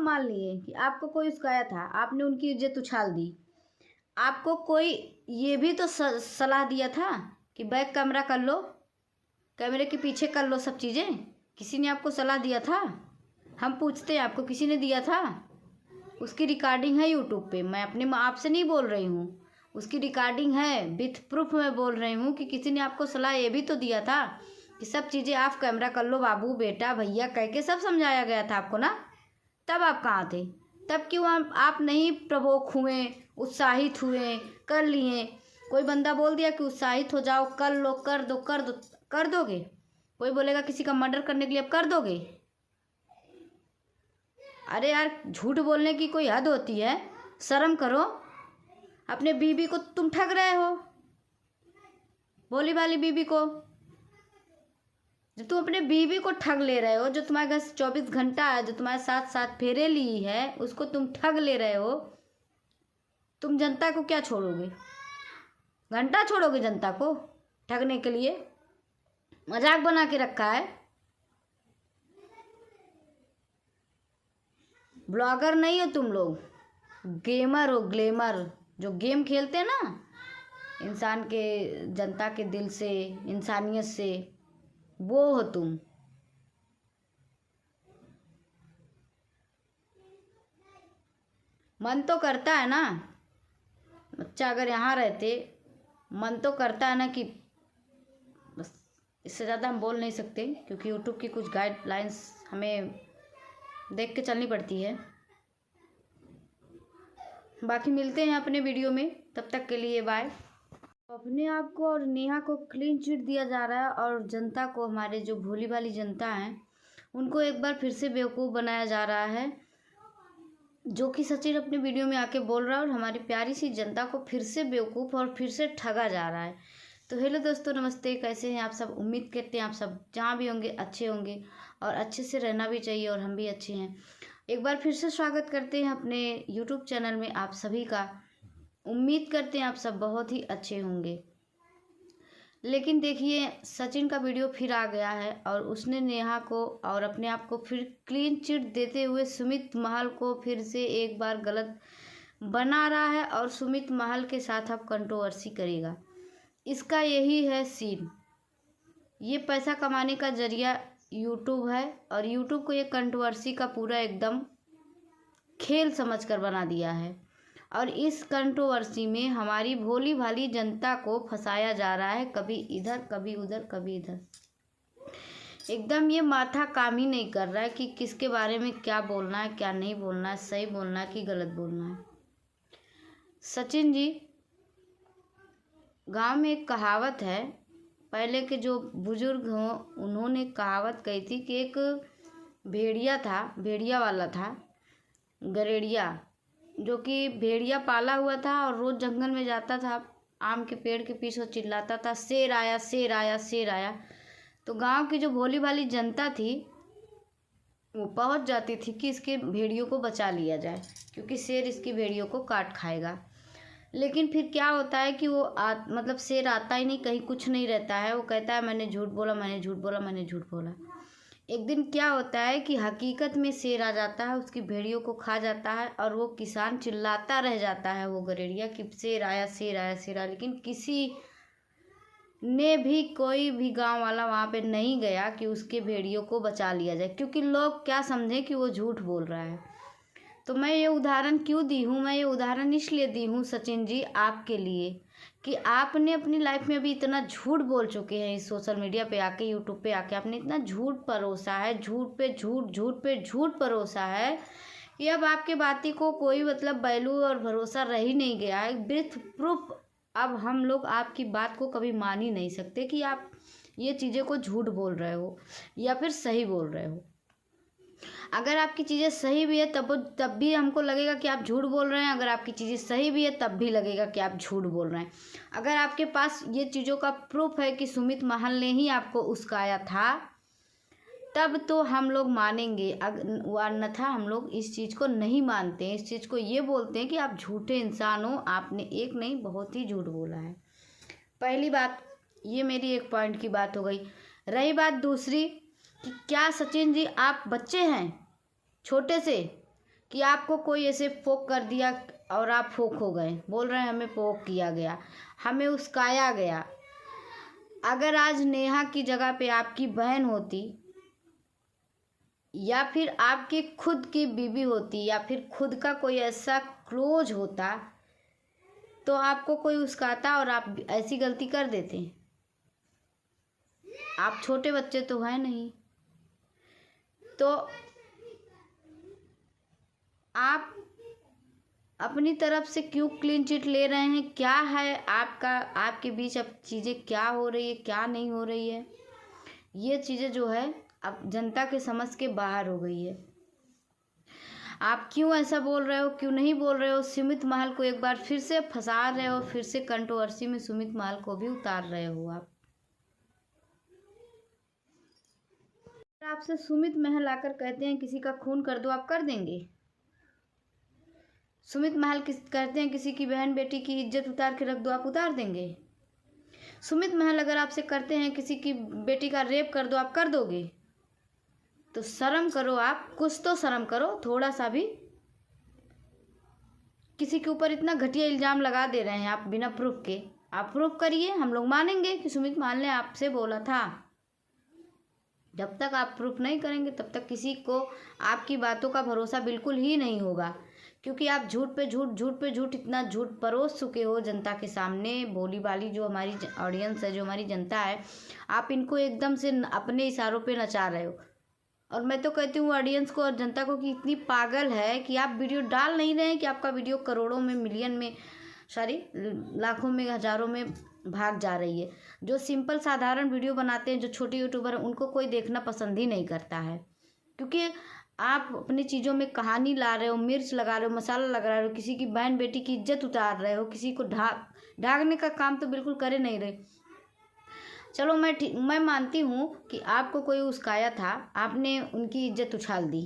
मान लिए कि आपको कोई उस्काया था, आपने उनकी इज्जत उछाल दी। आपको कोई ये भी तो सलाह दिया था कि बैक कैमरा कर लो, कैमरे के पीछे कर लो सब चीज़ें। किसी ने आपको सलाह दिया था? हम पूछते हैं, आपको किसी ने दिया था? उसकी रिकॉर्डिंग है यूट्यूब पे, मैं अपने आप से नहीं बोल रही हूँ, उसकी रिकॉर्डिंग है, विथ प्रूफ मैं बोल रही हूँ कि किसी ने आपको सलाह ये भी तो दिया था कि सब चीज़ें आप कैमरा कर लो बाबू, बेटा, भैया कह के सब समझाया गया था आपको ना। तब आप कहाँ थे? तब क्यों आप नहीं प्रवोक हुए, उत्साहित हुए, कर लिए? कोई बंदा बोल दिया कि उत्साहित हो जाओ, कर लो, कर दो, कर दो, कर दोगे? कोई बोलेगा किसी का मर्डर करने के लिए, अब कर दोगे? अरे यार, झूठ बोलने की कोई हद होती है, शर्म करो। अपने बीबी को तुम ठग रहे हो, भोली वाली बीबी को। जो तुम अपने बीबी को ठग ले रहे हो, जो तुम्हारे घर 24 घंटा है, जो तुम्हारे साथ साथ फेरे ली है, उसको तुम ठग ले रहे हो। तुम जनता को क्या छोड़ोगे? घंटा छोड़ोगे जनता को ठगने के लिए? मजाक बना के रखा है। ब्लॉगर नहीं हो तुम लोग, गेमर हो, ग्लेमर। जो गेम खेलते हैं ना इंसान के, जनता के दिल से, इंसानियत से, वो हो तुम। मन तो करता है ना, बच्चा अगर यहाँ रहते, मन तो करता है ना कि बस, इससे ज़्यादा हम बोल नहीं सकते क्योंकि यूट्यूब की कुछ गाइडलाइंस हमें देख के चलनी पड़ती है। बाकी मिलते हैं अपने वीडियो में, तब तक के लिए बाय। अपने आप को और नेहा को क्लीन चिट दिया जा रहा है और जनता को, हमारे जो भोली भाली जनता है, उनको एक बार फिर से बेवकूफ़ बनाया जा रहा है, जो कि सचिन अपने वीडियो में आके बोल रहा है, और हमारी प्यारी सी जनता को फिर से बेवकूफ़ और फिर से ठगा जा रहा है। तो हेलो दोस्तों, नमस्ते, कैसे हैं आप सब? उम्मीद करते हैं आप सब जहाँ भी होंगे अच्छे होंगे, और अच्छे से रहना भी चाहिए, और हम भी अच्छे हैं। एक बार फिर से स्वागत करते हैं अपने यूट्यूब चैनल में आप सभी का। उम्मीद करते हैं आप सब बहुत ही अच्छे होंगे। लेकिन देखिए, सचिन का वीडियो फिर आ गया है और उसने नेहा को और अपने आप को फिर क्लीन चिट देते हुए सुमित महल को फिर से एक बार गलत बना रहा है, और सुमित महल के साथ अब कंट्रोवर्सी करेगा। इसका यही है सीन। ये पैसा कमाने का जरिया यूट्यूब है, और यूट्यूब को ये कंट्रोवर्सी का पूरा एकदम खेल समझकर बना दिया है, और इस कंट्रोवर्सी में हमारी भोली भाली जनता को फंसाया जा रहा है, कभी इधर कभी उधर कभी इधर। एकदम ये माथा काम ही नहीं कर रहा है कि किसके बारे में क्या बोलना है, क्या नहीं बोलना है, सही बोलना है कि गलत बोलना है। सचिन जी, गांव में एक कहावत है, पहले के जो बुजुर्ग हों उन्होंने कहावत कही थी कि एक भेड़िया था, भेड़िया वाला था, गरेड़िया, जो कि भेड़िया पाला हुआ था और रोज़ जंगल में जाता था, आम के पेड़ के पीछे चिल्लाता था, शेर आया, शेर आया, शेर आया। तो गांव की जो भोली भाली जनता थी वो पहुंच जाती थी कि इसके भेड़ियों को बचा लिया जाए, क्योंकि शेर इसकी भेड़ियों को काट खाएगा। लेकिन फिर क्या होता है कि वो मतलब शेर आता ही नहीं, कहीं कुछ नहीं रहता है, वो कहता है मैंने झूठ बोला, मैंने झूठ बोला, मैंने झूठ बोला। एक दिन क्या होता है कि हकीकत में शेर आ जाता है, उसकी भेड़ियों को खा जाता है, और वो किसान चिल्लाता रह जाता है, वो गरेड़िया, कि शेर आया, शेर आया, शेर आया। लेकिन किसी ने भी, कोई भी गांव वाला वहाँ पे नहीं गया कि उसके भेड़ियों को बचा लिया जाए, क्योंकि लोग क्या समझे कि वो झूठ बोल रहा है। तो मैं ये उदाहरण क्यों दी हूँ? मैं ये उदाहरण इसलिए दी हूँ सचिन जी आपके लिए, कि आपने अपनी लाइफ में अभी इतना झूठ बोल चुके हैं, इस सोशल मीडिया पे आके, यूट्यूब पे आके आपने इतना झूठ परोसा है, झूठ पे झूठ, झूठ पे झूठ परोसा है, कि अब आपके बाती को कोई मतलब वैल्यू और भरोसा रह ही नहीं गया है। विथ प्रूफ अब हम लोग आपकी बात को कभी मान ही नहीं सकते कि आप ये चीज़ें को झूठ बोल रहे हो या फिर सही बोल रहे हो। अगर आपकी चीज़ें सही भी है तब भी हमको लगेगा कि आप झूठ बोल रहे हैं, अगर आपकी चीज़ें सही भी है तब भी लगेगा कि आप झूठ बोल रहे हैं। अगर आपके पास ये चीज़ों का प्रूफ है कि सुमित महल ने ही आपको उस्काया था, तब तो हम लोग मानेंगे, अन्यथा हम लोग इस चीज़ को नहीं मानते हैं। इस चीज़ को ये बोलते हैं कि आप झूठे इंसान हो, आपने एक नहीं बहुत ही झूठ बोला है। पहली बात, ये मेरी एक पॉइंट की बात हो गई। रही बात दूसरी कि क्या सचिन जी आप बच्चे हैं छोटे से, कि आपको कोई ऐसे पोक कर दिया और आप फोक हो गए, बोल रहे हैं हमें पोक किया गया, हमें उस्काया गया। अगर आज नेहा की जगह पे आपकी बहन होती या फिर आपकी खुद की बीवी होती या फिर खुद का कोई ऐसा क्लोज होता तो आपको कोई उस्काता और आप ऐसी गलती कर देते। आप छोटे बच्चे तो हैं नहीं, तो आप अपनी तरफ से क्यों क्लीन चिट ले रहे हैं? क्या है आपके बीच अब चीज़ें क्या हो रही है, क्या नहीं हो रही है, ये चीज़ें जो है अब जनता के समझ के बाहर हो गई है। आप क्यों ऐसा बोल रहे हो, क्यों नहीं बोल रहे हो? सुमित महल को एक बार फिर से फंसा रहे हो, फिर से कंट्रोवर्सी में सुमित महल को भी उतार रहे हो आप। आपसे सुमित महल आकर कहते हैं किसी का खून कर दो, आप कर देंगे? सुमित महल कहते हैं किसी की बहन बेटी की इज्जत उतार के रख दो, आप उतार देंगे? सुमित महल अगर आपसे करते हैं किसी की बेटी का रेप कर दो, आप कर दोगे? तो शर्म करो आप, कुछ तो शर्म करो थोड़ा सा भी। किसी के ऊपर इतना घटिया इल्ज़ाम लगा दे रहे हैं आप बिना प्रूफ के। आप प्रूफ करिए, हम लोग मानेंगे कि सुमित महल ने आपसे बोला था। जब तक आप प्रूफ नहीं करेंगे तब तक किसी को आपकी बातों का भरोसा बिल्कुल ही नहीं होगा, क्योंकि आप झूठ पे झूठ इतना झूठ परोस चुके हो जनता के सामने। भोली भाली जो हमारी ऑडियंस है, जो हमारी जनता है, आप इनको एकदम से अपने इशारों पे नचा रहे हो। और मैं तो कहती हूँ ऑडियंस को और जनता को कि इतनी पागल है कि आप वीडियो डाल नहीं रहे हैं कि आपका वीडियो करोड़ों में, मिलियन में, सॉरी लाखों में, हज़ारों में भाग जा रही है। जो सिंपल साधारण वीडियो बनाते हैं, जो छोटे यूट्यूबर हैं, उनको कोई देखना पसंद ही नहीं करता है, क्योंकि आप अपनी चीज़ों में कहानी ला रहे हो, मिर्च लगा रहे हो, मसाला लगा रहे हो, किसी की बहन बेटी की इज्जत उतार रहे हो, किसी को ढाकने का काम तो बिल्कुल करे नहीं रहे। चलो मैं मानती हूँ कि आपको कोई उस्काया था, आपने उनकी इज्जत उछाल दी।